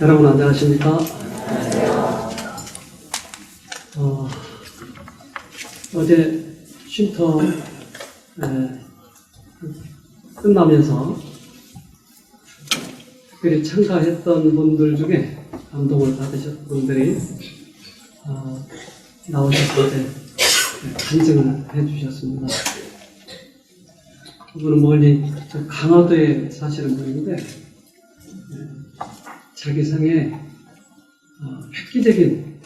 여러분 안녕하십니까? 어제 쉼터 끝나면서 특별히 참가했던 분들 중에 감동을 받으셨던 분들이 나오셔서 어제 간증을 해주셨습니다. 그분은 멀리 강화도에 사시는 분인데 자기 생에 획기적인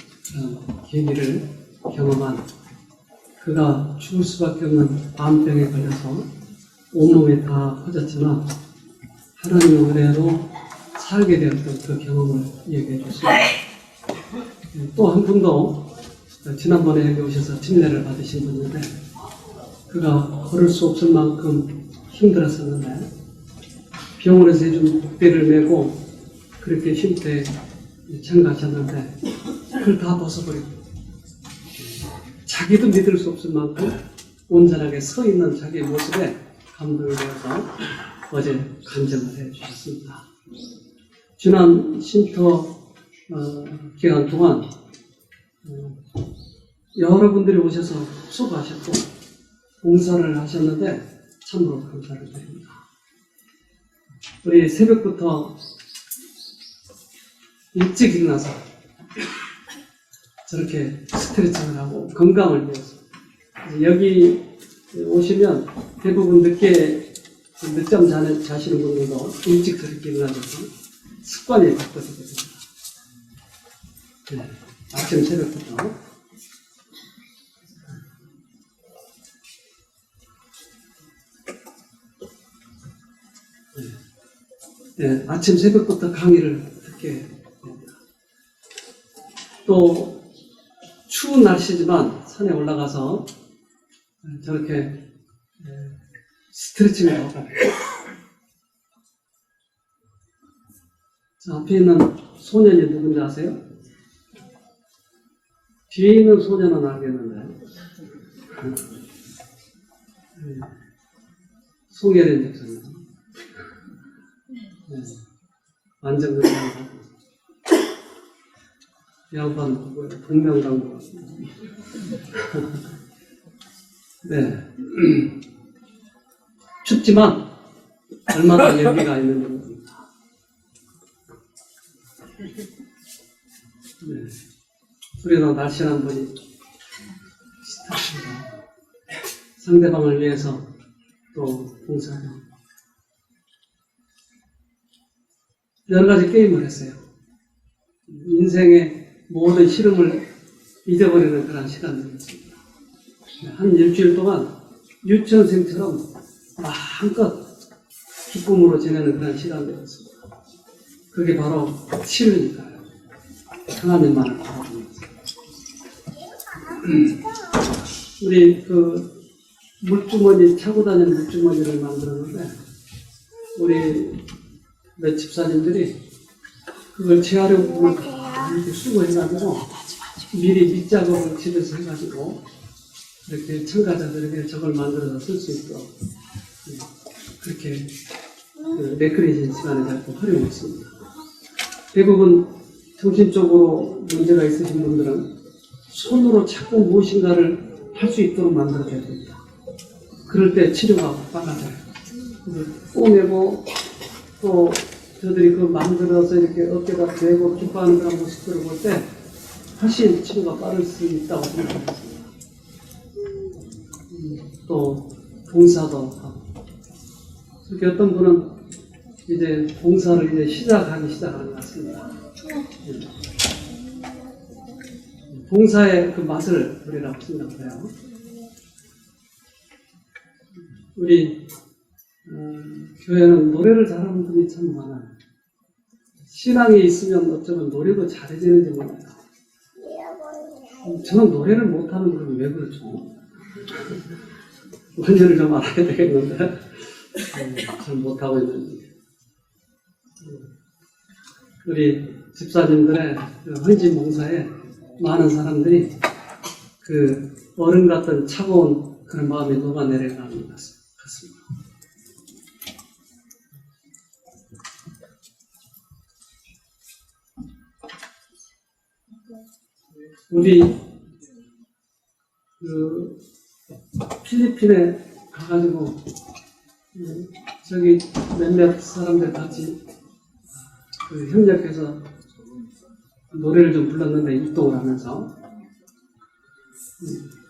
계기를 경험한, 그가 죽을 수밖에 없는 암병에 걸려서 온몸에 다 퍼졌지만 하나님의 은혜로 살게 되었던 그 경험을 얘기해 줬습니다. 또 한 분도 지난번에 여기 오셔서 침례를 받으신 분인데 그가 걸을 수 없을 만큼 힘들었었는데 병원에서 해준 복비를 메고 그렇게 쉼터에 참가하셨는데 그걸 다 벗어버리고 자기도 믿을 수 없을 만큼 온전하게 서 있는 자기의 모습에 감동이 되어서 어제 간증을 해 주셨습니다. 지난 쉼터 기간 동안 여러분들이 오셔서 수고하셨고 봉사를 하셨는데 참으로 감사를 드립니다. 우리 새벽부터 일찍 일어나서 저렇게 스트레칭을 하고 건강을 위해서 여기 오시면 대부분 늦잠 자시는 분들도 일찍 저렇게 일어나셔서 습관이 바꿔지게 됩니다. 네, 아침 새벽부터 네, 아침 새벽부터 강의를 듣게 됩니다. 또 추운 날씨지만 산에 올라가서 저렇게 스트레칭을 하고 자, 앞에 있는 소년이 누군지 아세요? 뒤에 있는 소년은 알겠는데 송혜련 집사님. 네. 완전 그렇습니다. 양반 누구예요? 동명강도 같습니다. 네. 춥지만 얼마나 열기가 있는지 모릅니다. 네. 우리도 날씬한 분이 스타입니다. 상대방을 위해서 또 봉사하는 여러 가지 게임을 했어요. 인생의 모든 시름을 잊어버리는 그런 시간들이었습니다. 한 일주일 동안 유치원생처럼 마음껏 기쁨으로 지내는 그런 시간들이었습니다. 그게 바로 치료니까요. 하나님만을 바라보면서. 우리 그 물주머니, 차고 다니는 물주머니를 만들었는데 우리 몇 집사님들이 그걸 재활용품을 다 이렇게 수거해가지고 미리 밑작업을 집에서 해가지고 이렇게 참가자들에게 저걸 만들어서 쓸 수 있도록 그렇게 레크레이션 시간에 자꾸 활용했습니다. 대부분 정신적으로 문제가 있으신 분들은 손으로 자꾸 무엇인가를 할 수 있도록 만들어줘야 됩니다. 그럴 때 치료가 빨라져요. 꼬매고 또 저들이 그 만들어서 이렇게 어깨가 대고 기뻐하는 그런 모습들을 볼 때 훨씬 치료가 빠를 수 있다고 생각합니다. 또 봉사도 하고 이렇게 어떤 분은 이제 봉사를 이제 시작하는 것 같습니다. 봉사의 그 맛을 보리라고 생각해요. 우리 교회는 노래를 잘하는 분이 참 많아요. 신앙이 있으면 어쩌면 노래도 잘해지는지 몰라요. 저는 노래를 못하는 건 왜 그렇죠? 원인을 좀 알아야 되겠는데 잘 못하고 있는지. 우리 집사님들의 헌신 봉사에 많은 사람들이 그 얼음 같은 차가운 그런 마음이 녹아내려가는 것 같습니다. 우리 그 필리핀에 가가지고 저기 몇몇 사람들 같이 그 협력해서 노래를 좀 불렀는데 입동을 하면서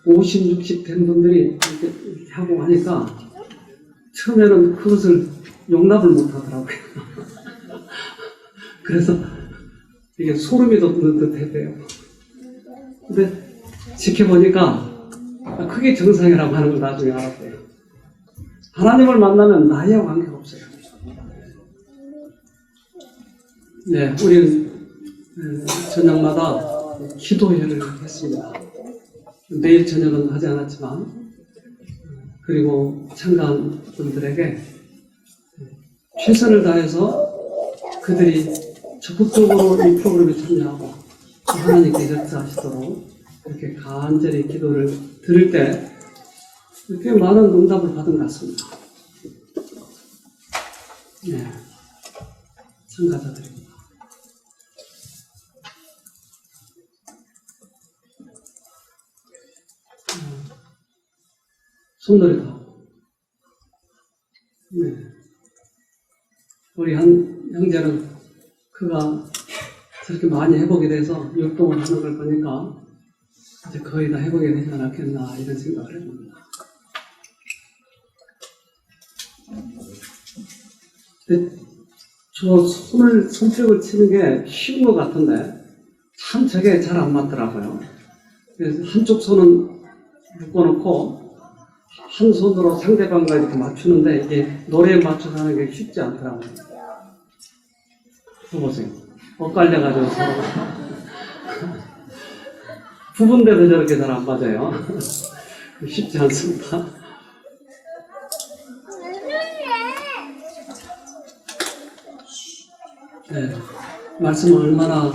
50, 60 된 분들이 이렇게 하고 하니까 처음에는 그것을 용납을 못 하더라고요. 그래서 이게 소름이 돋는 듯 했대요. 근데 지켜보니까 그게 정상이라고 하는 걸 나중에 알았대요. 하나님을 만나면 나이와 관계가 없어요. 네, 우리는 저녁마다 기도회를 했습니다. 매일 저녁은 하지 않았지만, 그리고 참가한 분들에게 최선을 다해서 그들이 적극적으로 이 프로그램에 참여하고 하나님께 역사하시도록 이렇게 간절히 기도를 드릴 때 꽤 많은 응답을 받은 것 같습니다. 네, 참가자들입니다. 손놀이도 하고, 네. 우리 한 형제는 그가 저렇게 많이 회복이 돼서 율동을 하는 걸 보니까 이제 거의 다 회복이 되지 않았겠나 이런 생각을 해봅니다. 근데 저 손뼉을 치는 게 쉬운 것 같은데 참 저게 잘 안 맞더라고요. 그래서 한쪽 손은 묶어놓고 한 손으로 상대방과 이렇게 맞추는데 이게 노래에 맞춰서 하는 게 쉽지 않더라고요. 또 보세요. 엇갈려가지고 서로. 부분대도 저렇게 잘 안 맞아요. 쉽지 않습니다. 네, 말씀을 얼마나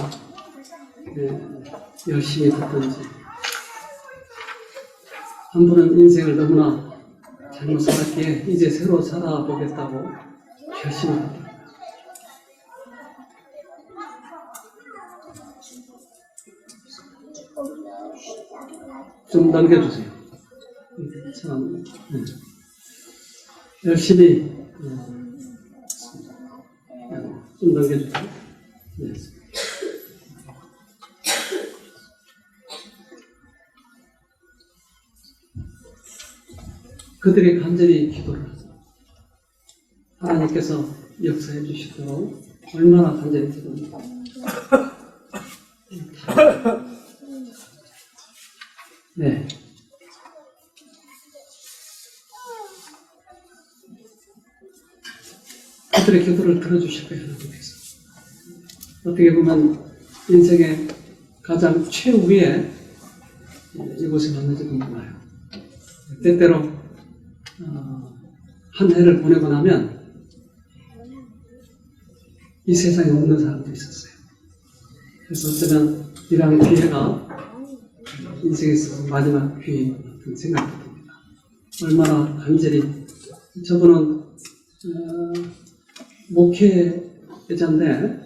열심히 듣든지. 한 분은 인생을 너무나 잘못 살았기에 이제 새로 살아보겠다고 결심합니다. 좀 넘겨주세요. 참, 열심히 좀 넘겨주세요. 네. 그들이 간절히 기도를 하죠. 하나님께서 역사해 주시도록 얼마나 간절히 기도합니다. 네. 그들의 기도를 들어주실 거예요, 하나님께서. 어떻게 보면 인생의 가장 최후에 이곳에 만나지도 몰라요. 때때로 한 해를 보내고 나면 이 세상에 없는 사람도 있었어요. 그래서 어쩌면 이러한 기회가 인생에 있어서 마지막 기회인 것 같은 생각도 듭니다. 얼마나 간절히 저분은 목회자인데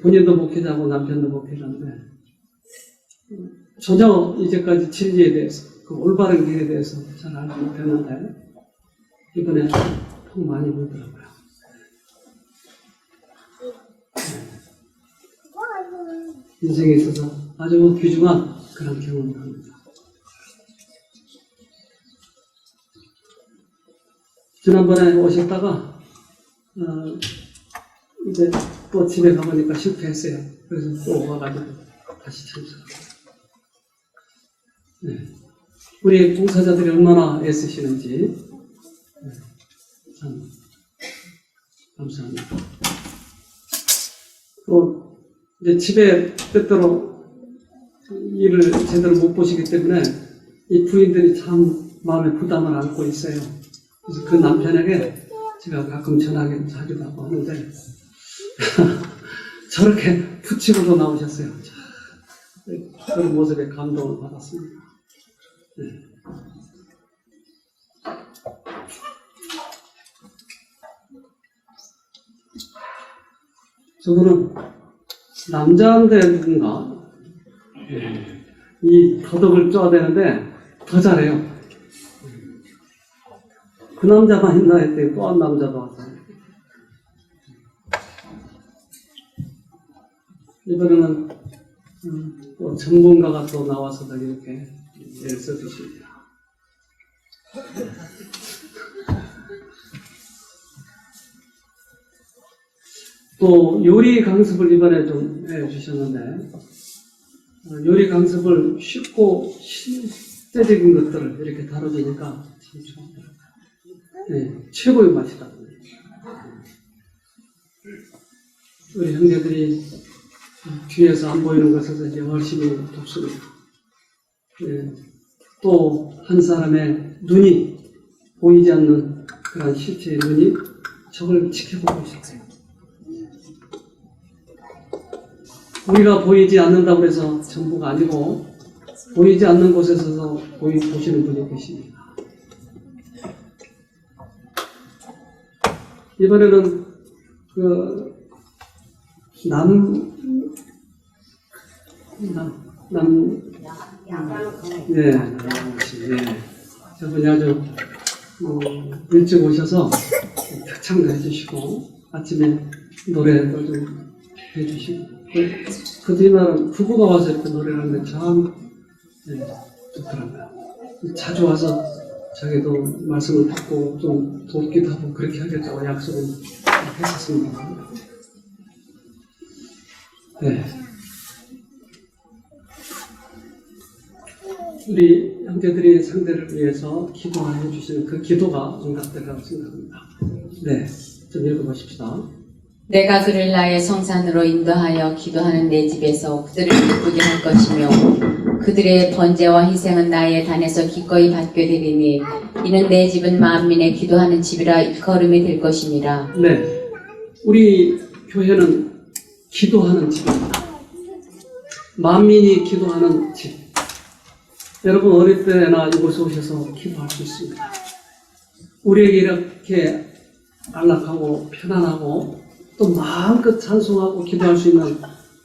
본인도 목회자고 남편도 목회자인데 전혀 이제까지 진리에 대해서 그 올바른 길에 대해서 잘 알지 못했는데 이번에 통 많이 울더라고요. 인생에 있어서 아주 귀중한 그런 경험을 합니다. 지난번에 오셨다가 이제 또 집에 가보니까 실패했어요. 그래서 또 와가지고 다시 참석합니다. 네. 우리 봉사자들이 얼마나 애쓰시는지 참 감사합니다. 또 이제 집에 때때로 일을 제대로 못 보시기 때문에 이 부인들이 참 마음에 부담을 안고 있어요. 그래서 그 남편에게 제가 가끔 전화하기도 하고 하는데 저렇게 붙이고도 나오셨어요. 그런 모습에 감동을 받았습니다. 네. 저분은 남자인데 누군가 예. 이 더덕을 쪄야 되는데 더 잘해요. 그 남자만 있나 했더니 또 한 남자도 왔어요. 이번에는 또 전문가가 또 나와서 이렇게 애를 써주십니다. 또 요리 강습을 이번에 좀 해주셨는데 요리 강습을 쉽고 실제적인 것들을 이렇게 다뤄주니까 참 좋더라고요. 네, 최고의 맛이다. 우리 형제들이 뒤에서 안 보이는 것에서 이제 열심히 돕습니다. 네, 또 한 사람의 눈이 보이지 않는 그런 실체의 눈이 저걸 지켜보고 있어요. 우리가 보이지 않는다고 해서 전부가 아니고 보이지 않는 곳에서 보시는 분이 계십니다. 이번에는 저분이 아주 일찍 오셔서 특창도 해주시고 아침에 노래도 좀 해주시고 그 뒤날은 부부가 와서 이렇게 노래를 하는데 참 좋더라고요. 자주 와서 자기도 말씀을 듣고 좀 돕기도 하고 그렇게 하겠다고 약속을 했었습니다. 네. 우리 형제들이 상대를 위해서 기도해 주시는 그 기도가 응답되라고 생각합니다. 네, 좀 읽어보십시다. 내가 그를 나의 성산으로 인도하여 기도하는 내 집에서 그들을 기쁘게 할 것이며 그들의 번제와 희생은 나의 단에서 기꺼이 받게 되리니 이는 내 집은 만민의 기도하는 집이라 일컬음이 될 것이니라. 네, 우리 교회는 기도하는 집입니다. 만민이 기도하는 집. 여러분 어릴 때나 이곳에 오셔서 기도할 수 있습니다. 우리에게 이렇게 안락하고 편안하고 또 마음껏 찬송하고 기도할 수 있는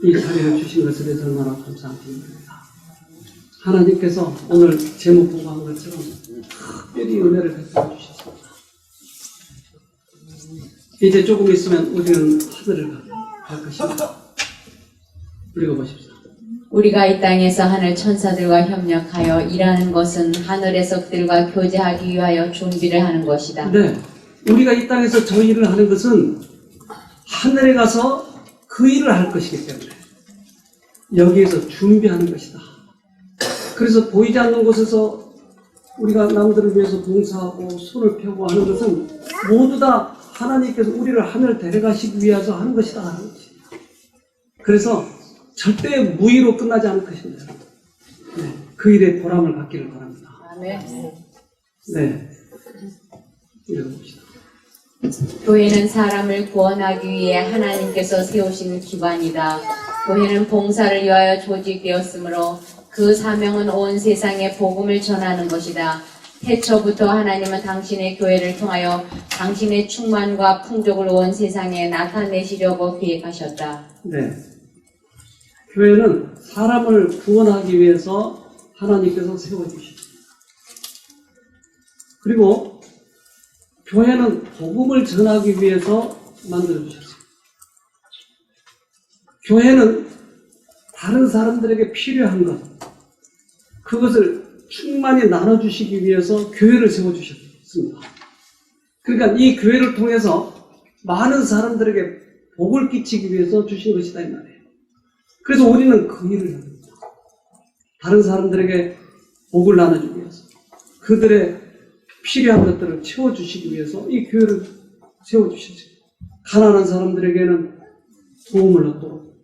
이 자리를 주신 것에 대해서 얼마나 감사드립니다. 하나님께서 오늘 제목 보고 한 것처럼 특별히 은혜를 베풀어 주셨습니다. 이제 조금 있으면 우리는 하늘을 갈 것입니다. 읽어보십시오. 우리가 이 땅에서 하늘 천사들과 협력하여 일하는 것은 하늘에서 그들과 교제하기 위하여 준비를 하는 것이다. 네, 우리가 이 땅에서 저 일을 하는 것은 하늘에 가서 그 일을 할 것이기 때문에 여기에서 준비하는 것이다. 그래서 보이지 않는 곳에서 우리가 남들을 위해서 봉사하고 손을 펴고 하는 것은 모두 다 하나님께서 우리를 하늘 데려가시기 위해서 하는 것이다 하는 것입니다. 그래서 절대 무의로 끝나지 않을 것입니다. 네, 그 일에 보람을 갖기를 바랍니다. 아멘. 네, 읽어봅시다. 교회는 사람을 구원하기 위해 하나님께서 세우신 기관이다. 교회는 봉사를 위하여 조직되었으므로 그 사명은 온 세상에 복음을 전하는 것이다. 태초부터 하나님은 당신의 교회를 통하여 당신의 충만과 풍족을 온 세상에 나타내시려고 계획하셨다. 네. 교회는 사람을 구원하기 위해서 하나님께서 세워주십니다. 그리고 교회는 복음을 전하기 위해서 만들어주셨습니다. 교회는 다른 사람들에게 필요한 것, 그것을 충만히 나눠주시기 위해서 교회를 세워주셨습니다. 그러니까 이 교회를 통해서 많은 사람들에게 복을 끼치기 위해서 주신 것이다 이 말이에요. 그래서 우리는 그 일을 합니다. 다른 사람들에게 복을 나눠주기 위해서 그들의 필요한 것들을 채워주시기 위해서 이 교회를 세워주셨어요. 가난한 사람들에게는 도움을 얻도록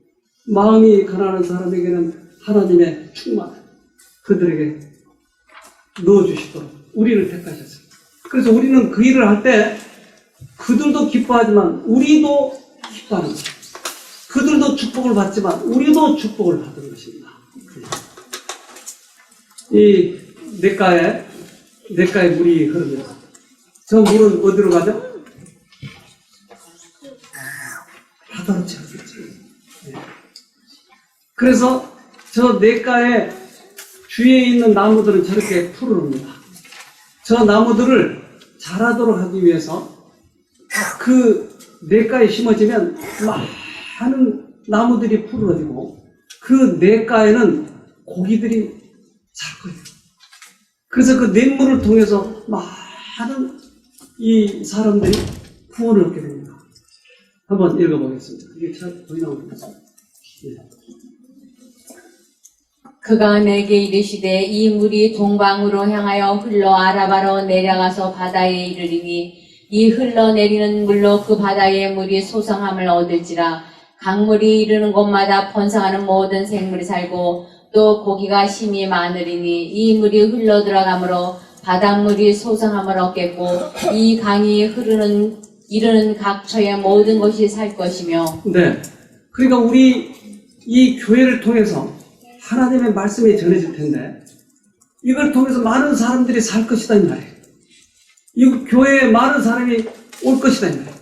마음이 가난한 사람에게는 하나님의 충만 그들에게 넣어주시도록 우리를 택하셨어요. 그래서 우리는 그 일을 할 때 그들도 기뻐하지만 우리도 기뻐하는 것입니다. 그들도 축복을 받지만 우리도 축복을 받은 것입니다. 이 냇가에 물이 흐릅니다. 저 물은 어디로 가죠? 바다로 채워지죠. 그래서 저 냇가에 주위에 있는 나무들은 저렇게 푸르릅니다. 저 나무들을 자라도록 하기 위해서 그 냇가에 심어지면 많은 나무들이 푸르러지고 그 냇가에는 고기들이 살 거예요. 그래서 그 냇물을 통해서 많은 이 사람들이 구원을 얻게 됩니다. 한번 읽어보겠습니다. 이게 잘 보이나요? 네. 그가 내게 이르시되 이 물이 동방으로 향하여 흘러 아라바로 내려가서 바다에 이르리니 이 흘러내리는 물로 그 바다의 물이 소성함을 얻을지라. 강물이 이르는 곳마다 번성하는 모든 생물이 살고 또 고기가 심히 많으리니 이 물이 흘러 들어가므로 바닷물이 소성함을 얻겠고 이 강이 이르는 각처의 모든 것이 살 것이며. 네. 그러니까 우리 이 교회를 통해서 하나님의 말씀이 전해질 텐데 이걸 통해서 많은 사람들이 살 것이다 이 말이에요. 이 교회에 많은 사람이 올 것이다 이 말이에요.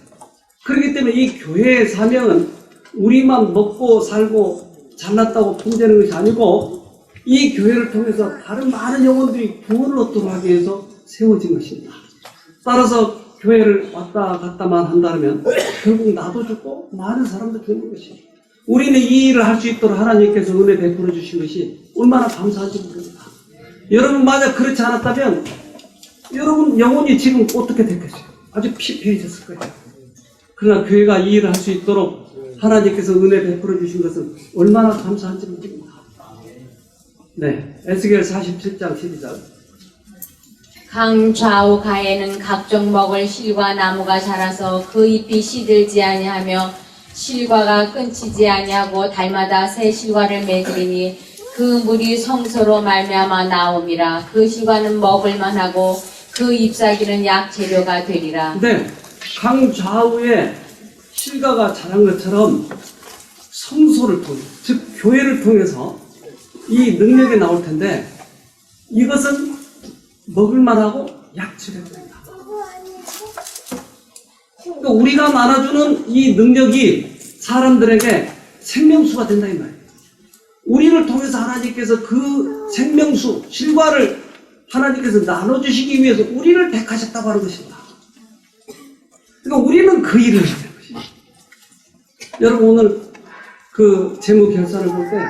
그렇기 때문에 이 교회의 사명은 우리만 먹고 살고 잘났다고 품되는 것이 아니고 이 교회를 통해서 다른 많은 영혼들이 구원을 얻도록 하기 위해서 세워진 것입니다. 따라서 교회를 왔다 갔다만 한다면 결국 나도 죽고 많은 사람도 죽는 것이에요. 우리는 이 일을 할 수 있도록 하나님께서 은혜 베풀어 주신 것이 얼마나 감사한지 모릅니다. 여러분 만약 그렇지 않았다면 여러분 영혼이 지금 어떻게 됐겠어요? 아주 피폐해졌을 거예요. 그러나 교회가 이 일을 할 수 있도록 하나님께서 은혜 베풀어 주신 것은 얼마나 감사한지 모릅니다. 네, 에스겔 47장 12절. 강 좌우 가에는 각종 먹을 실과 나무가 자라서 그 잎이 시들지 아니하며 실과가 끊치지 아니하고 달마다 새 실과를 맺으리니 그 물이 성소로 말미암아 나옴이라. 그 실과는 먹을 만하고 그 잎사귀는 약재료가 되리라. 네, 강 좌우에 실과가 자란 것처럼 성소를 통해, 즉 교회를 통해서 이 능력이 나올 텐데 이것은 먹을만하고 약재료입니다. 그러니까 우리가 나눠주는 이 능력이 사람들에게 생명수가 된다 이 말이에요. 우리를 통해서 하나님께서 그 생명수, 실과를 하나님께서 나눠주시기 위해서 우리를 택하셨다고 하는 것입니다. 그러니까 우리는 그 일을 해야 되는 것입니다. 여러분 오늘 그 재무 결산을 볼 때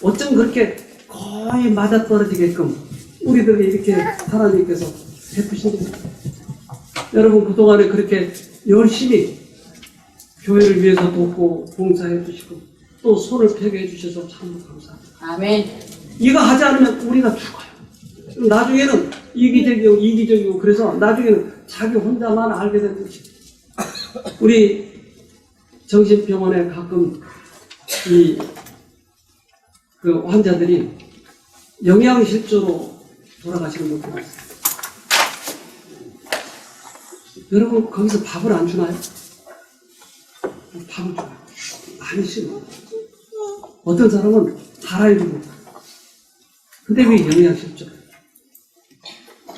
어쩜 그렇게 거의 맞아떨어지게끔 우리들에게 이렇게 하나님께서 베푸신 겁니다. 여러분 그동안에 그렇게 열심히 교회를 위해서 돕고 봉사해 주시고 또 손을 펴게 해주셔서 참 감사합니다. 아멘. 이거 하지 않으면 우리가 죽어요. 나중에는 이기적이고 그래서 나중에는 자기 혼자만 알게 되는 것입니다. 우리 정신병원에 가끔 그 환자들이 영양실조로 돌아가시는 분들이 있어요. 여러분 거기서 밥을 안 주나요? 밥을 줘요. 많이 싫어요. 어떤 사람은 달아입고 먹어요. 근데 왜 영양실조?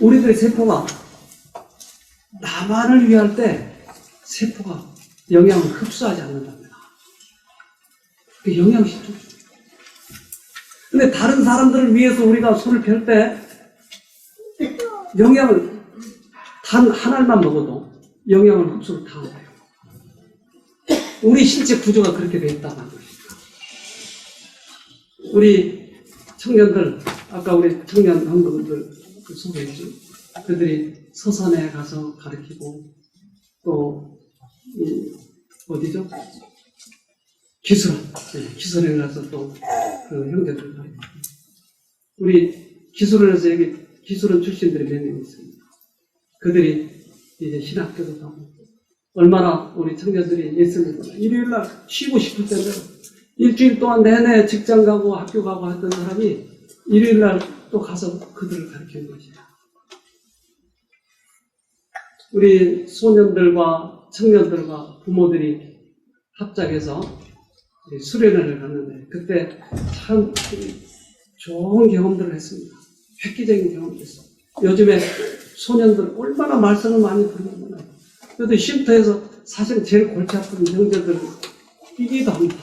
우리들의 세포가 나만을 위할 때 세포가 영양을 흡수하지 않는답니다. 그게 영양실조. 근데 다른 사람들을 위해서 우리가 손을 펼 때 영양을 단 한 알만 먹어도 영양을 흡수를 다 해요. 우리 신체 구조가 그렇게 되어 있다는 것입니다. 우리 청년들, 아까 우리 청년 한분들 소개했죠. 그들이 서산에 가서 가르치고 또 어디죠? 기술에 가서 또 그 형제들 가르치고 우리 기술원에서 여기 기술원 출신들이 몇 명 있습니다. 그들이 이제 신학교도 가고 얼마나 우리 청년들이 예수님을 일요일날 쉬고 싶을 때는 일주일 동안 내내 직장 가고 학교 가고 했던 사람이 일요일날 또 가서 그들을 가르치는 것이에요. 우리 소년들과 청년들과 부모들이 합작해서 수련회를 갔는데 그때 참 좋은 경험들을 했습니다. 획기적인 경험을 했어요. 요즘에 소년들 얼마나 말썽을 많이 부르는 거예요. 그래도 쉼터에서 사실 제일 골치 아픈 형제들은 뛰기도 합니다.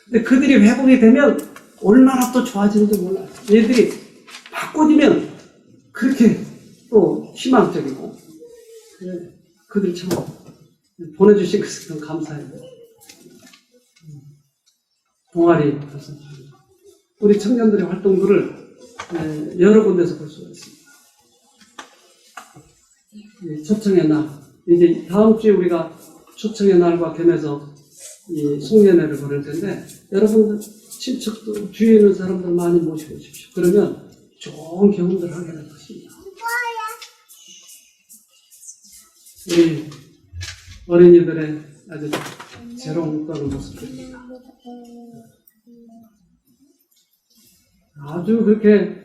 근데 그들이 회복이 되면 얼마나 또 좋아지는지 몰라요. 얘들이 바꿔지면 그렇게 또 희망적이고, 그들처럼 보내주신 것은 감사해요. 동아리 가서 우리 청년들의 활동들을 여러 군데서 볼 수가 있습니다. 초청의 날, 이제 다음 주에 우리가 초청의 날과 겸해서 이 송년회를 보낼 텐데, 여러분들 친척들 주위에 있는 사람들 많이 모시고 오십시오. 그러면 좋은 경험들을 하게 될 것입니다. 우리 어린이들의 아주 재롱떠는 모습들입니다. 아주 그렇게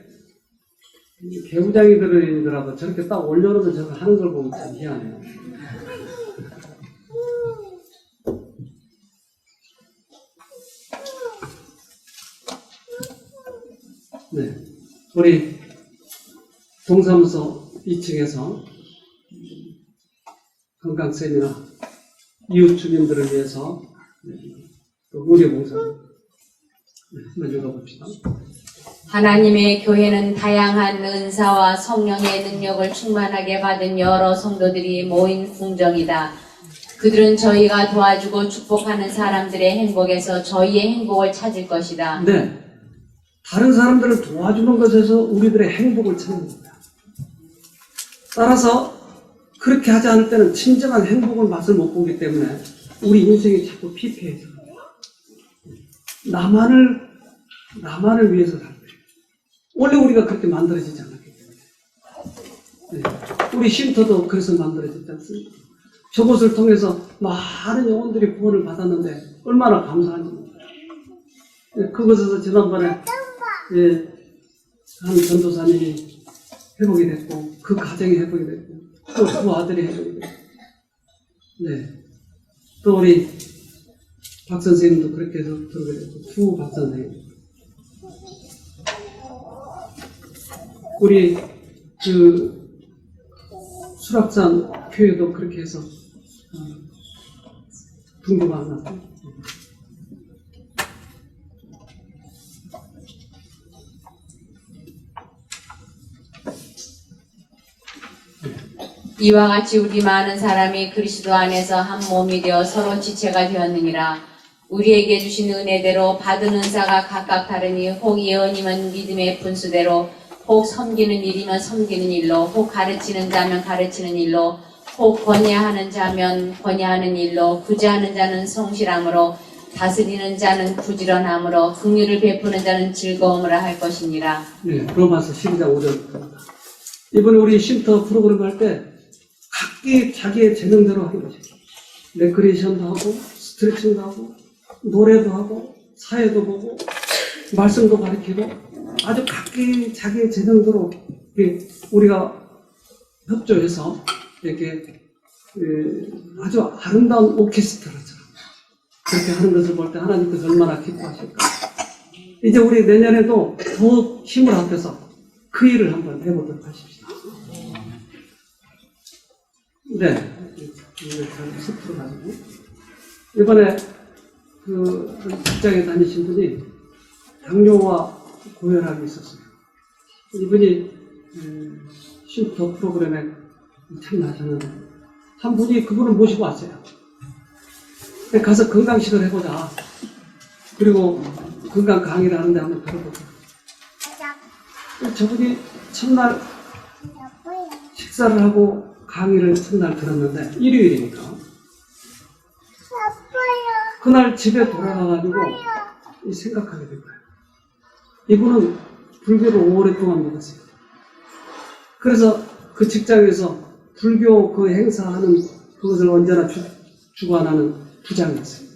개구장이 들어있더라도 저렇게 딱 올려놓으면 저걸 하는 걸 보면 참 희한해요. 네, 우리 동사무소 2층에서 건강 세미나 이웃 주민들을 위해서 또 무료 봉사 한번 읽어봅시다. 하나님의 교회는 다양한 은사와 성령의 능력을 충만하게 받은 여러 성도들이 모인 궁정이다. 그들은 저희가 도와주고 축복하는 사람들의 행복에서 저희의 행복을 찾을 것이다. 네, 다른 사람들을 도와주는 것에서 우리들의 행복을 찾는 겁니다. 따라서 그렇게 하지 않을 때는 진정한 행복을 맛을 못 보기 때문에 우리 인생이 자꾸 피폐해져요. 나만을 위해서 살 거예요. 원래 우리가 그렇게 만들어지지 않았기 때문에. 네. 우리 쉼터도 그래서 만들어졌지 않습니까? 저곳을 통해서 많은 영혼들이 구원을 받았는데 얼마나 감사한지 몰라요. 네, 그곳에서 지난번에 한 전도사님이 회복이 됐고, 그 가정이 회복이 됐고, 또 두 아들이 회복이 됐고, 네. 또 우리 박 선생님도 그렇게 해서 들어오게 됐고, 두 박 선생님. 우리 수락산 교회도 그렇게 해서 분교가 안 났고, 이와 같이 우리 많은 사람이 그리스도 안에서 한 몸이 되어 서로 지체가 되었느니라. 우리에게 주신 은혜대로 받은 은사가 각각 다르니 혹 예언이면 믿음의 분수대로, 혹 섬기는 일이면 섬기는 일로, 혹 가르치는 자면 가르치는 일로, 혹 권위하는 자면 권위하는 일로, 구제하는 자는 성실함으로, 다스리는 자는 부지런함으로, 긍휼을 베푸는 자는 즐거움으로 할 것이니라. 네, 로마서 12장 5절입니다. 이번에 우리 쉼터 프로그램 할 때 각기 자기의 재능대로 하는 거죠. 레크리에이션도 하고, 스트레칭도 하고, 노래도 하고, 사회도 보고, 말씀도 가르치고, 아주 각기 자기의 재능대로 우리가 협조해서 이렇게 아주 아름다운 오케스트라처럼 그렇게 하는 것을 볼 때 하나님께서 얼마나 기뻐하실까. 이제 우리 내년에도 더 힘을 합해서 그 일을 한번 해보도록 하십시다. 네, 이걸 잘 습으로 가지고 이번에 그 직장에 다니신 분이 당뇨와 고혈압이 있었어요. 이분이 쉼터 프로그램에 참여하셨는데 한 분이 그분을 모시고 왔어요. 가서 건강식을 해보자. 그리고 건강 강의를 하는데 한번 들어보자. 저분이 첫날 식사를 하고 강의를 첫날 들었는데 일요일이니까 그날 집에 돌아가가지고 생각하게 된 거예요. 이분은 불교를 오랫동안 믿었어요. 그래서 그 직장에서 불교 그 행사하는 그것을 언제나 주관하는 부장이었어요.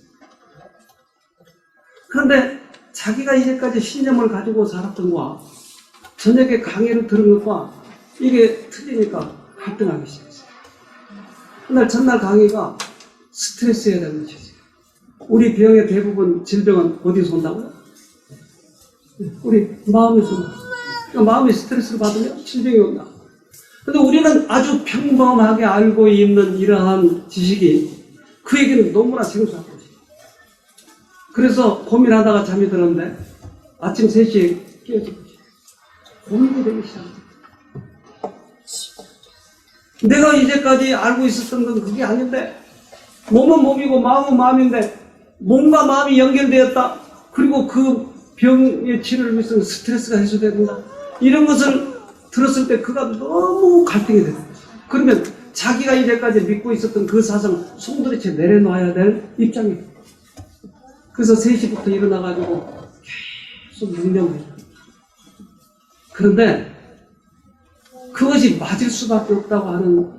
그런데 자기가 이제까지 신념을 가지고 살았던 거와 저녁에 강의를 들은 것과 이게 틀리니까 갈등하기 시작했어요. 그날 전날 강의가 스트레스에 대한 것이었어요. 우리 병의 대부분 질병은 어디서 온다고요? 우리 마음에서 온다. 그러니까 마음이 스트레스를 받으면 질병이 온다. 근데 우리는 아주 평범하게 알고 있는 이러한 지식이 그에게는 너무나 생소한 것이에요. 그래서 고민하다가 잠이 들었는데 아침 3시에 깨어지고 고민이 되기 시작합니다. 내가 이제까지 알고 있었던 건 그게 아닌데, 몸은 몸이고 마음은 마음인데 몸과 마음이 연결되었다. 그리고 그 병의 치료를 위해서 스트레스가 해소된다. 이런 것을 들었을 때 그가 너무 갈등이 되는 거죠. 그러면 자기가 이제까지 믿고 있었던 그 사상을 송두리째 내려놔야 될 입장이에요. 그래서 3시부터 일어나가지고 계속 묵념해요. 그런데 그것이 맞을 수밖에 없다고 하는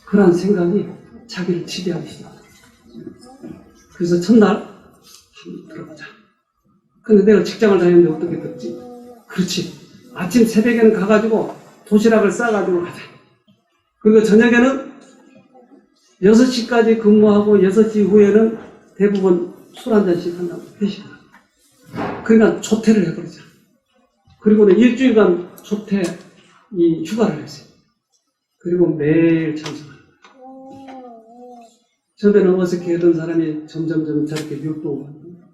그런 생각이 자기를 지배하기 시작합니다. 그래서 첫날 한번 들어보자. 근데 내가 직장을 다녔는데 어떻게 듣지? 그렇지. 아침 새벽에는 가가지고 도시락을 싸가지고 가자. 그리고 저녁에는 6시까지 근무하고 6시 후에는 대부분 술 한 잔씩 한다고 회식을 합니다. 그러니까 조퇴를 해버리자. 그리고는 일주일간 조퇴 휴가를 했어요. 그리고 매일 참석합니다. 처음에는 어색해하던 사람이 점점점 저렇게 율동을 합니다.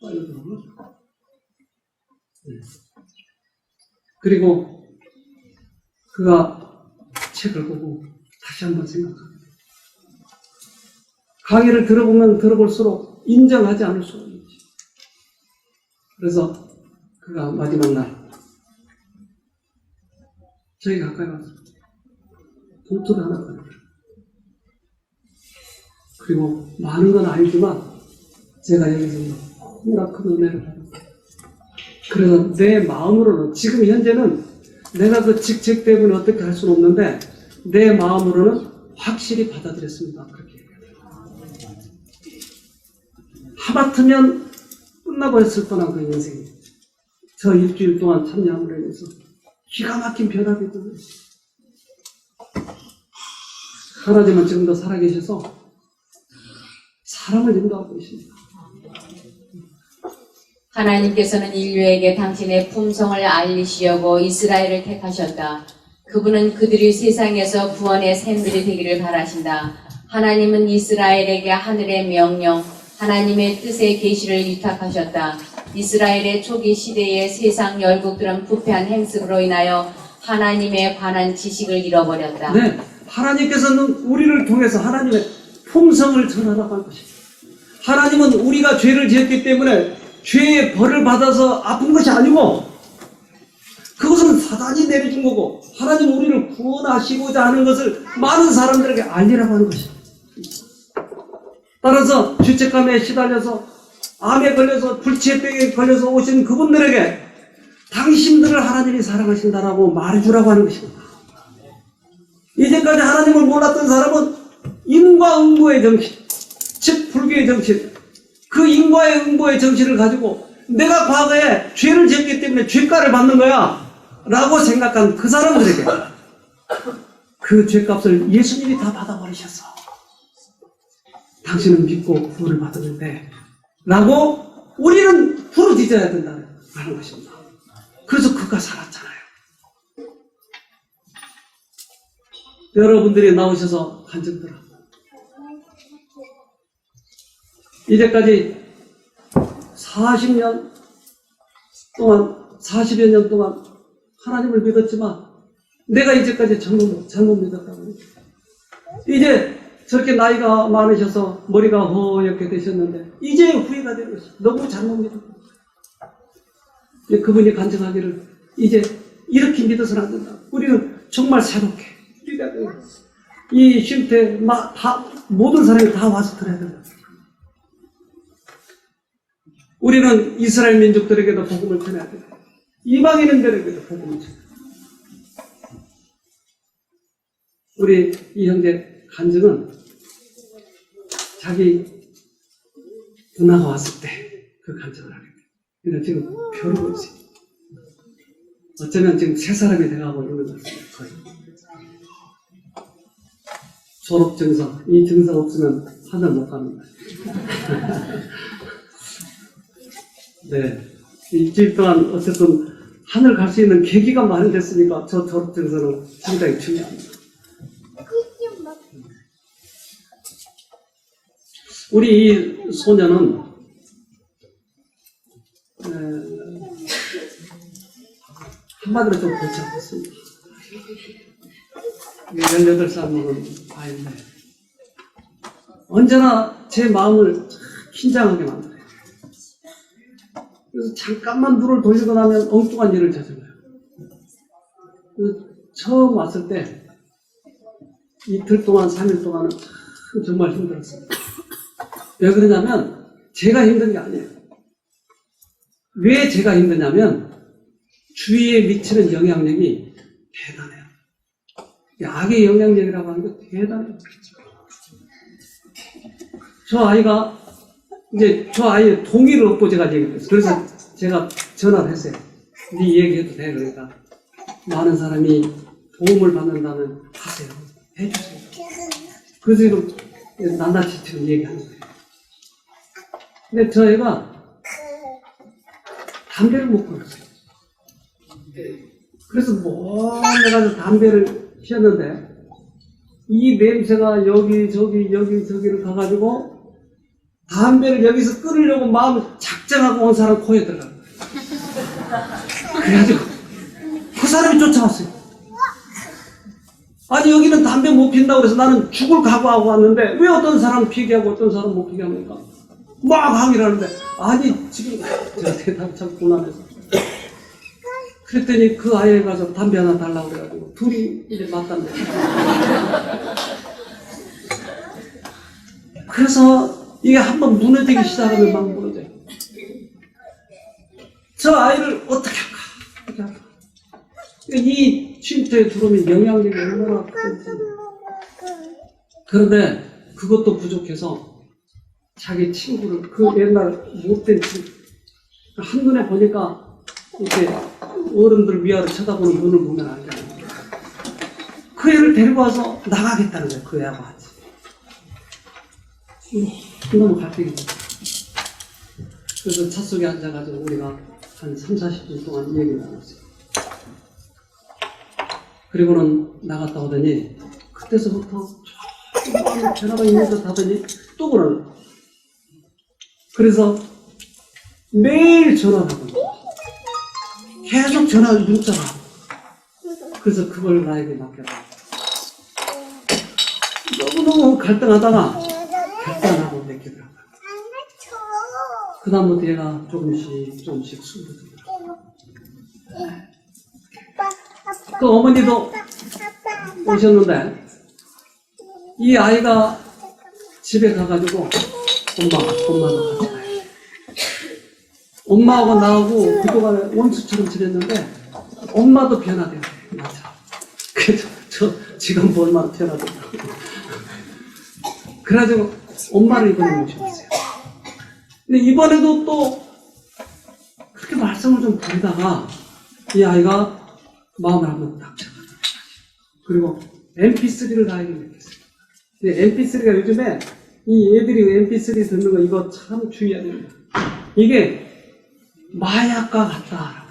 빨리 들어오나? 네. 그리고 그가 책을 보고 다시 한번 생각합니다. 강의를 들어보면 들어볼수록 인정하지 않을 수가 있지. 그래서 그가 마지막 날 저희 가까이 와서 봉투를 하나 꺼내더라. 그리고 많은 건 아니지만 제가 여기서 너무나 큰 은혜를 받았어요. 그래서 내 마음으로는 지금 현재는 내가 그 직책 때문에 어떻게 할 수는 없는데 내 마음으로는 확실히 받아들였습니다. 그렇게 얘기해요. 하마터면 끝나버렸을 뻔한 그 인생이 저 일주일 동안 참여함으로 인해서 기가 막힌 변화가 있거든요. 하나님은 지금도 살아계셔서 사람을 인도하고 계십니다. 하나님께서는 인류에게 당신의 품성을 알리시려고 이스라엘을 택하셨다. 그분은 그들이 세상에서 구원의 샘들이 되기를 바라신다. 하나님은 이스라엘에게 하늘의 명령, 하나님의 뜻의 계시를 위탁하셨다. 이스라엘의 초기 시대의 세상 열국들은 부패한 행습으로 인하여 하나님에 관한 지식을 잃어버렸다. 네, 하나님께서는 우리를 통해서 하나님의 품성을 전하라고 할 것입니다. 하나님은 우리가 죄를 지었기 때문에 죄의 벌을 받아서 아픈 것이 아니고 그것은 사단이 내려준 거고 하나님 우리를 구원하시고자 하는 것을 많은 사람들에게 알리라고 하는 것입니다. 따라서 죄책감에 시달려서 암에 걸려서 불치병에 걸려서 오신 그분들에게 당신들을 하나님이 사랑하신다라고 말해주라고 하는 것입니다. 이제까지 하나님을 몰랐던 사람은 인과응보의 정신, 즉 불교의 정신, 그 인과의 응보의 정신을 가지고 내가 과거에 죄를 지었기 때문에 죄가를 받는 거야 라고 생각한 그 사람들에게 그 죄값을 예수님이 다 받아버리셨어. 당신은 믿고 구원을 받았는데 라고 우리는 부르짖어야 된다는 것입니다. 그래서 그가 살았잖아요. 여러분들이 나오셔서 간증들어. 이제까지 40년 동안, 40여 년 동안 하나님을 믿었지만 내가 이제까지 잘못 믿었다고. 이제 저렇게 나이가 많으셔서 머리가 허옇게 되셨는데 이제 후회가 되는 것이 너무 잘못 믿었다. 그분이 간증하기를 이제 이렇게 믿어서는 안 된다. 우리는 정말 새롭게 이 쉼터에 모든 사람이 다 와서 들어야 된다. 우리는 이스라엘 민족들에게도 복음을 전해야 된다. 이방인들에게도 복음을 전해야 된다. 우리 이 형제 간증은 자기 누나가 왔을 때 그 간증을 하게 돼요. 그러니까 지금 벼르고 있어요. 어쩌면 지금 세 사람이 돼가고 있는 것 같습니다. 거의. 졸업 증서, 이 증서 없으면 하늘 못 갑니다. 네. 일주일 동안 어쨌든 하늘 갈 수 있는 계기가 마련됐으니까 저 졸업 증서는 상당히 중요합니다. 우리 이 소녀는 한마디로 좀 골치 아팠습니다. 18살 먹은 아이인데 언제나 제 마음을 긴장하게 만들어요. 그래서 잠깐만 눈을 돌리고 나면 엉뚱한 일을 저질러요. 처음 왔을 때 이틀 동안 3일 동안은 정말 힘들었어요. 왜 그러냐면 제가 힘든 게 아니에요. 왜 제가 힘드냐면 주위에 미치는 영향력이 대단해요. 악의 영향력이라고 하는 게 대단해요. 저 아이가 이제 저 아이의 동의를 얻고 제가 얘기했어요. 그래서 제가 전화를 했어요. 네 얘기해도 돼. 그러니까 많은 사람이 도움을 받는다면 하세요. 해주세요. 그래서 지금 낱낱이 지금 얘기하는 거예요. 근데 저 애가 담배를 못 끊었어요. 그래서 몰래 가서 담배를 피웠는데 이 냄새가 여기저기를 가가지고 담배를 여기서 끊으려고 마음을 작정하고 온 사람 코에 들어간 거예요. 그래가지고 그 사람이 쫓아왔어요. 아니 여기는 담배 못 핀다고 그래서 나는 죽을 각오하고 왔는데 왜 어떤 사람은 피게 하고 어떤 사람은 못 피게 합니까? 막 항의를 하는데 아니 지금 제가 대답이 참 곤란해서 그랬더니 그 아이에 가서 담배 하나 달라고 그래가지고 둘이 이제 맞담배. 그래서 이게 한번 무너지기 시작하면 막 무너져요. 저 아이를 어떻게 할까? 이 쉼터에 들어오면 영향력이 얼마나 큰지. 그런데 그것도 부족해서 자기 친구를 그 옛날 못된 친구 한눈에 보니까 이렇게 어른들 위아래 쳐다보는 눈을 보면 알잖아요. 그 애를 데리고 와서 나가겠다는 거예요. 그 애하고 같이. 너무 갈등이죠. 그래서 차 속에 앉아가지고 우리가 한 3, 40분 동안 얘기를 나눴어요. 그리고는 나갔다 오더니 그때서부터 조금 변화가 있는 듯 하더니 또 그러는 거예요. 그래서 매일 전화를 하고 계속 전화 문자를 하고 그래서 그걸 나에게 맡겨라. 너무너무 갈등하다가 결단하고 맡기더라고요. 그 다음부터 얘가 조금씩 숨어들더라고요. 그 어머니도 오셨는데 이 아이가 집에 가가지고 엄마하고 같이 가요. 엄마하고 나하고 그동안에 원수처럼 지냈는데 엄마도 변화돼요. 맞아. 그래서 저 지금도 얼마나 변화됐다고. 그래가지고 엄마를 이번에 모셔봤어요. 근데 이번에도 또 그렇게 말씀을 좀 드리다가 이 아이가 마음을 한번 딱 잡아요. 그리고 MP3를 나에게 맡겼어요. MP3가 요즘에 이 애들이 MP3 듣는 거 이거 참 주의해야 됩니다. 이게 마약과 같다.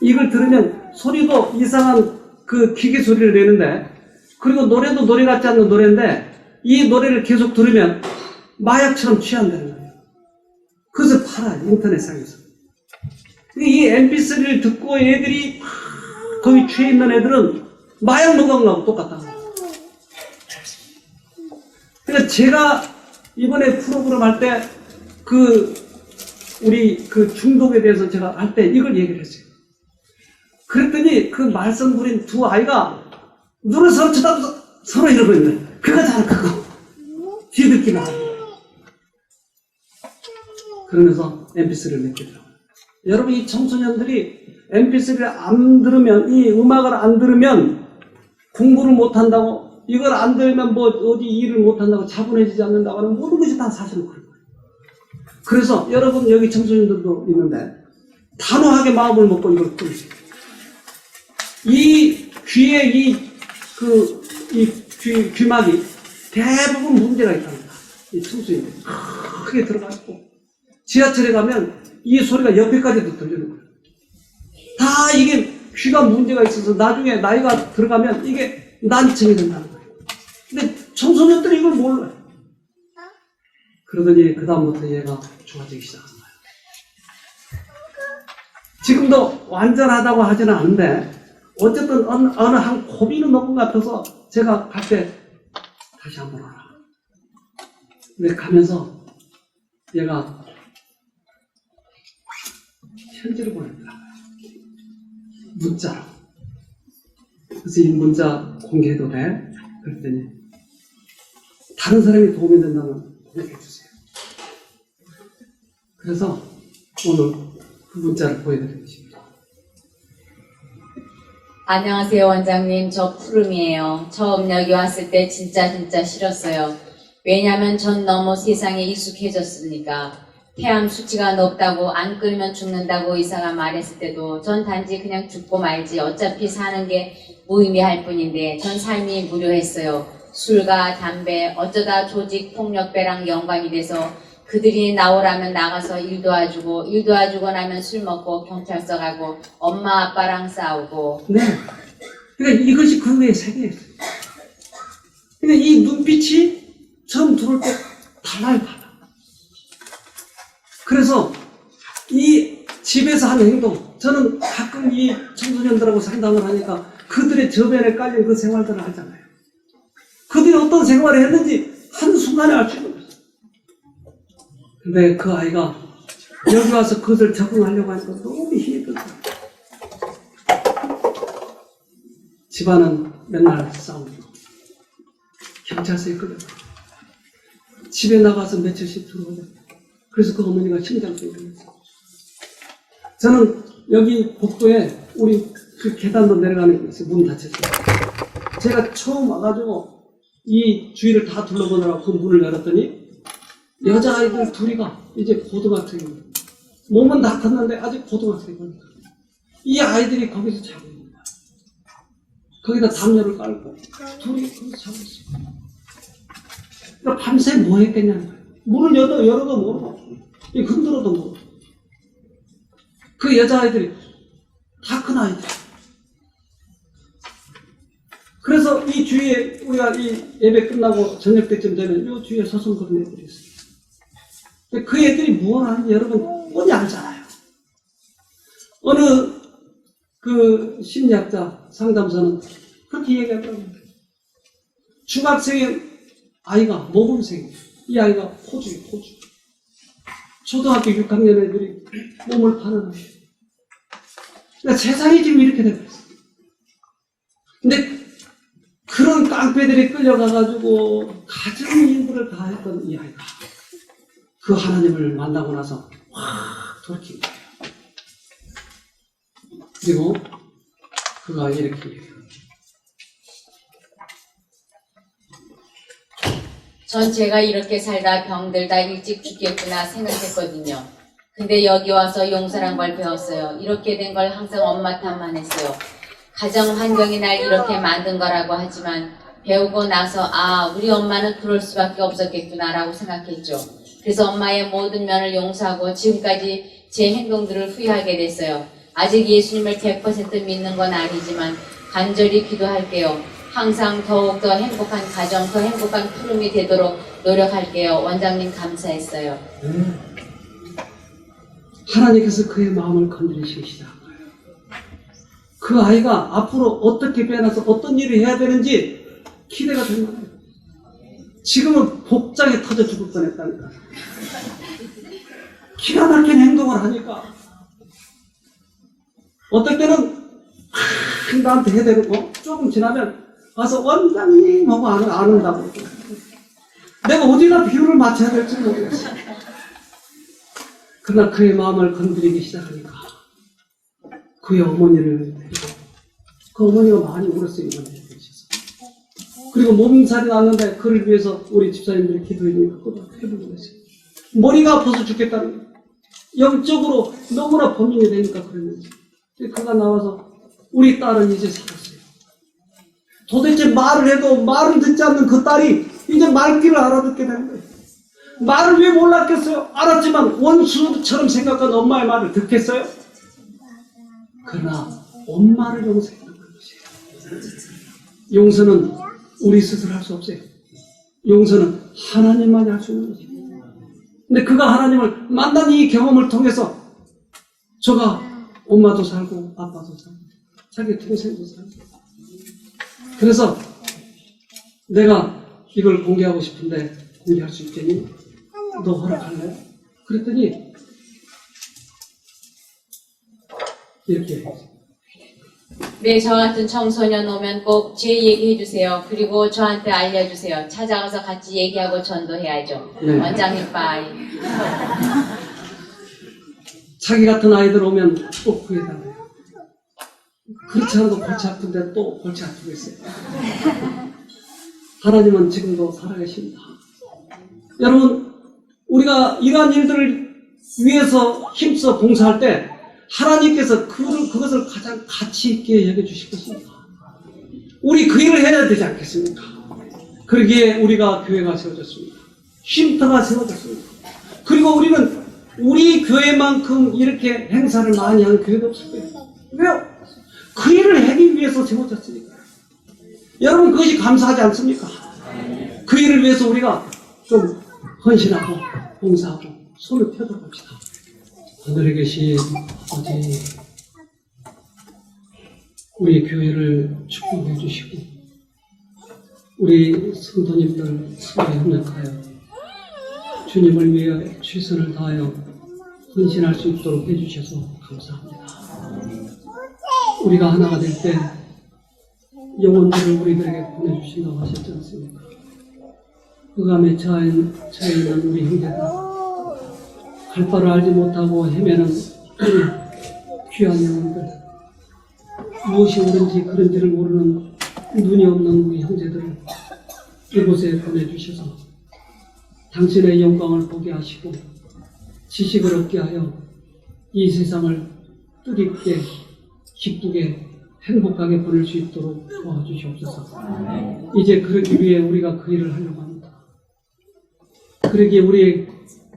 이걸 들으면 소리도 이상한 그 기계 소리를 내는데 그리고 노래도 노래 같지 않는 노래인데 이 노래를 계속 들으면 마약처럼 취한다는 거예요. 그래서 팔아요. 인터넷상에서. 이 MP3를 듣고 애들이 거기 취해 있는 애들은 마약 먹은 거하고 똑같다는 거예요. 그러니까 제가 이번에 프로그램 할 때 우리 중독에 대해서 제가 할 때 이걸 얘기를 했어요. 그랬더니 그 말썽 부린 두 아이가 눈을 서로 쳐다보면서 서로 이러고 있는 거예요. 그거잖아, 그거. 뒤늦기만 하는 거예요. 그러면서 MP3를 맡기더라고요. 여러분, 이 청소년들이 MP3를 안 들으면, 이 음악을 안 들으면 공부를 못 한다고, 이걸 안 들으면 뭐 어디 일을 못 한다고, 차분해지지 않는다고 하는 모든 것이 다 사실은 그런 거예요. 그래서 여러분, 여기 청소년들도 있는데 단호하게 마음을 먹고 이걸 끊으세요. 이 귀에 귀막이 대부분 문제가 있답니다. 이 청소년들이 크게 들어가고 지하철에 가면 이 소리가 옆에까지도 들리는 거예요. 다 이게 귀가 문제가 있어서 나중에 나이가 들어가면 이게 난청이 된다는 거예요. 근데 청소년들이 이걸 몰라요. 그러더니 그다음부터 얘가 좋아지기 시작한 거예요. 지금도 완전하다고 하지는 않은데 어쨌든 어느 한 고비는 넘은 것 같아서 제가 갈 때 다시 한번 와라. 근데 가면서 얘가 편지를 보냈더라고요. 문자로. 그래서 이 문자 공개해도 돼? 그랬더니 다른 사람이 도움이 된다면 공개해주세요. 그래서 오늘 그 문자를 보여드리겠습니다. 안녕하세요, 원장님. 저 푸름이에요. 처음 여기 왔을 때 진짜 싫었어요. 왜냐면 전 너무 세상에 익숙해졌으니까. 폐암 수치가 높다고 안 끓이면 죽는다고 의사가 말했을 때도 전 단지 그냥 죽고 말지 어차피 사는 게 무의미할 뿐인데 전 삶이 무료했어요. 술과 담배, 어쩌다 조직 폭력배랑 연관이 돼서 그들이 나오라면 나가서 일 도와주고 나면 술 먹고 경찰서 가고 엄마 아빠랑 싸우고. 네. 그러니까 이것이 그 후의 세계였어요. 그러니까 이 눈빛이 처음 들어올 때 달라요, 달라. 그래서 이 집에서 하는 행동, 저는 가끔 이 청소년들하고 상담을 하니까 그들의 저변에 깔린 그 생활들을 하잖아요. 그들이 어떤 생활을 했는지 한순간에 알 수 있는 거죠. 근데 그 아이가 여기 와서 그것을 적응하려고 하니까 너무 힘이 들어요. 집안은 맨날 싸우고 경찰서에 끌려가 집에 나가서 며칠씩 들어오고 그래서 그 어머니가 심장병이 걸렸어요. 저는 여기 복도에 우리 그 계단도 내려가는 게 있어요. 문 닫혔어요. 제가 처음 와가지고 이 주위를 다 둘러보느라고 그 문을 열었더니 여자아이들 둘이가 이제 고등학생입니다. 몸은 다 컸는데 아직 고등학생입니다. 이 아이들이 거기서 자고 있는 거예요. 거기다 담요를 깔고 둘이 거기서 자고 있어요. 그러니까 밤새 뭐 했겠냐는 거예요. 문을 열어도 모르고 흔들어도 모르고 그 여자아이들이 다 큰 아이들. 그래서 이 주위에 우리가 이 예배 끝나고 저녁 때쯤 되면 이 주위에 서성거리는 애들이 있어요. 근데 그 애들이 무엇 하는지 여러분 뻔히 알잖아요. 어느 그 심리학자 상담사는 그렇게 얘기하더라고요. 중학생의 아이가 모범생, 이 아이가 포주예요, 포주. 초등학교 6학년 애들이 몸을 파는 거예요. 그러니까 세상이 지금 이렇게 되고 있어요. 근데 그런 깡패들이 끌려가가지고 가장 일부를 다 했던 이 아이가 그 하나님을 만나고 나서 확 돌이킨 거예요. 그리고 그가 이렇게 얘기해요. 전 제가 이렇게 살다 병들다 일찍 죽겠구나 생각했거든요. 근데 여기 와서 용서란 걸 배웠어요. 이렇게 된 걸 항상 엄마 탓만 했어요. 가정 환경이 날 이렇게 만든 거라고 하지만 배우고 나서 우리 엄마는 그럴 수밖에 없었겠구나 라고 생각했죠. 그래서 엄마의 모든 면을 용서하고 지금까지 제 행동들을 후회하게 됐어요. 아직 예수님을 100% 믿는 건 아니지만 간절히 기도할게요. 항상 더욱더 행복한 가정, 더 행복한 푸름이 되도록 노력할게요. 원장님 감사했어요. 하나님께서 그의 마음을 건드리시기 시작한 거예요. 그 아이가 앞으로 어떻게 변해서 어떤 일을 해야 되는지 기대가 되는 거예요. 지금은 복장에 터져 죽을 뻔했다니까. 기가 막힌 행동을 하니까 어떨 때는 나한테 해대고 조금 지나면 와서 원장님 하고 안 온다고. 내가 어디다 비유를 맞춰야 될지 모르겠어. 그러나 그의 마음을 건드리기 시작하니까 그의 어머니를 데리고 그 어머니가 많이 울었어요. 이번에 그리고 몸살이 났는데 그를 위해서 우리 집사님들이 기도해주니까 그것도 회복을 했어요. 머리가 아파서 죽겠다는 거예요. 영적으로 너무나 범인이 되니까 그랬는지. 그가 나와서 우리 딸은 이제 살았어요. 도대체 말을 해도 말을 듣지 않는 그 딸이 이제 말귀를 알아듣게 된 거예요. 말을 왜 몰랐겠어요? 알았지만 원수처럼 생각한 엄마의 말을 듣겠어요? 그러나 엄마를 용서했던 것이에요. 용서는 우리 스스로 할 수 없어요. 용서는 하나님만이 할 수 있는 것이에요. 근데 그가 하나님을 만난 이 경험을 통해서 저가 엄마도 살고 아빠도 살고 자기 동생도 살고 그래서 내가 이걸 공개하고 싶은데 공개할 수 있겠니? 너 허락할래? 그랬더니 이렇게 했어요. 네, 저 같은 청소년 오면 꼭 제 얘기해 주세요. 그리고 저한테 알려주세요. 찾아가서 같이 얘기하고 전도해야죠. 네. 원장님 빠이. 자기 같은 아이들 오면 꼭 구해달래요. 그렇지 않아도 골치 아픈데 또 골치 아프고 있어요. 하나님은 지금도 살아계십니다. 여러분, 우리가 이러한 일들을 위해서 힘써 봉사할 때 하나님께서 그것을 가장 가치 있게 여겨주실 것입니다. 우리 그 일을 해야 되지 않겠습니까? 그러기에 우리가 교회가 세워졌습니다. 쉼터가 세워졌습니다. 그리고 우리는 우리 교회만큼 이렇게 행사를 많이 하는 교회가 없을 거예요. 왜요? 그 일을 하기 위해서 세워졌으니까. 여러분 그것이 감사하지 않습니까? 그 일을 위해서 우리가 좀 헌신하고 봉사하고 손을 펴들어봅시다. 하늘에 계신 아버지, 우리 교회를 축복해 주시고 우리 성도님들 서로에 협력하여 주님을 위해 최선을 다하여 헌신할 수 있도록 해주셔서 감사합니다. 우리가 하나가 될 때 영혼들을 우리들에게 보내주신다고 하셨지 않습니까? 흑암에 처해 있는 우리 형제들, 갈 바를 알지 못하고 헤매는 우리 귀한 영혼들, 무엇이 옳은지 그른지를 모르는 눈이 없는 우리 형제들을 이곳에 보내주셔서 당신의 영광을 보게 하시고 지식을 얻게 하여 이 세상을 뜻있게 기쁘게 행복하게 보낼 수 있도록 도와주시옵소서. 이제 그러기 위해 우리가 그 일을 하려고 합니다. 그러기에 우리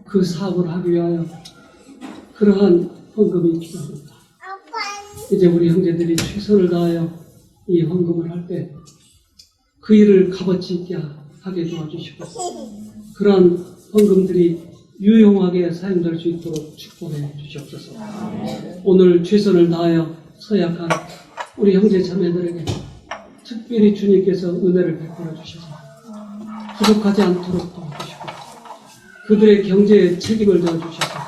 그 사업을 하기 위하여 그러한 헌금이 필요합니다. 이제 우리 형제들이 최선을 다하여 이 헌금을 할 때 그 일을 값어치 있게 하게 도와주시고 그러한 헌금들이 유용하게 사용될 수 있도록 축복해 주시옵소서. 오늘 최선을 다하여 서약한 우리 형제 자매들에게 특별히 주님께서 은혜를 베풀어 주셔서 부족하지 않도록 도와주시고 그들의 경제에 책임을 져주셔서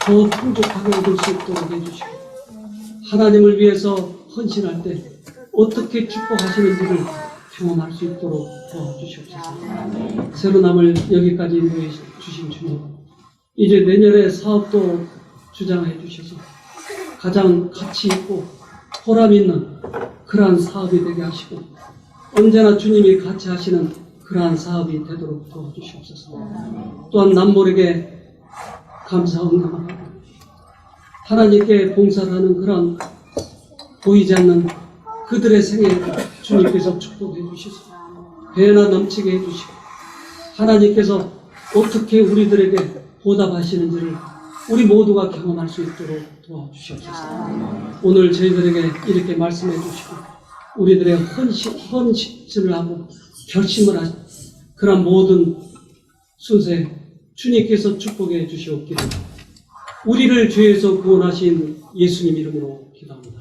더 풍족하게 얻을 수 있도록 해주시고 하나님을 위해서 헌신할 때 어떻게 축복하시는지를 경험할 수 있도록 도와주시옵소서. 새로 남을 여기까지 인도해 주신 주님, 이제 내년에 사업도 주장해 주셔서 가장 가치 있고 보람 있는 그러한 사업이 되게 하시고 언제나 주님이 같이 하시는 그러한 사업이 되도록 도와주시옵소서. 또한 남모르게 감사 응답하고 하나님께 봉사를 하는 그런 보이지 않는 그들의 생에 주님께서 축복해 주시소. 배나 넘치게 해주시고 하나님께서 어떻게 우리들에게 보답하시는지를 우리 모두가 경험할 수 있도록 도와주시옵소서. 오늘 저희들에게 이렇게 말씀해 주시고 우리들의 헌신을 하고 결심을 하신 그런 모든 순서에 주님께서 축복해 주시옵기를 우리를 죄에서 구원하신 예수님 이름으로 기도합니다.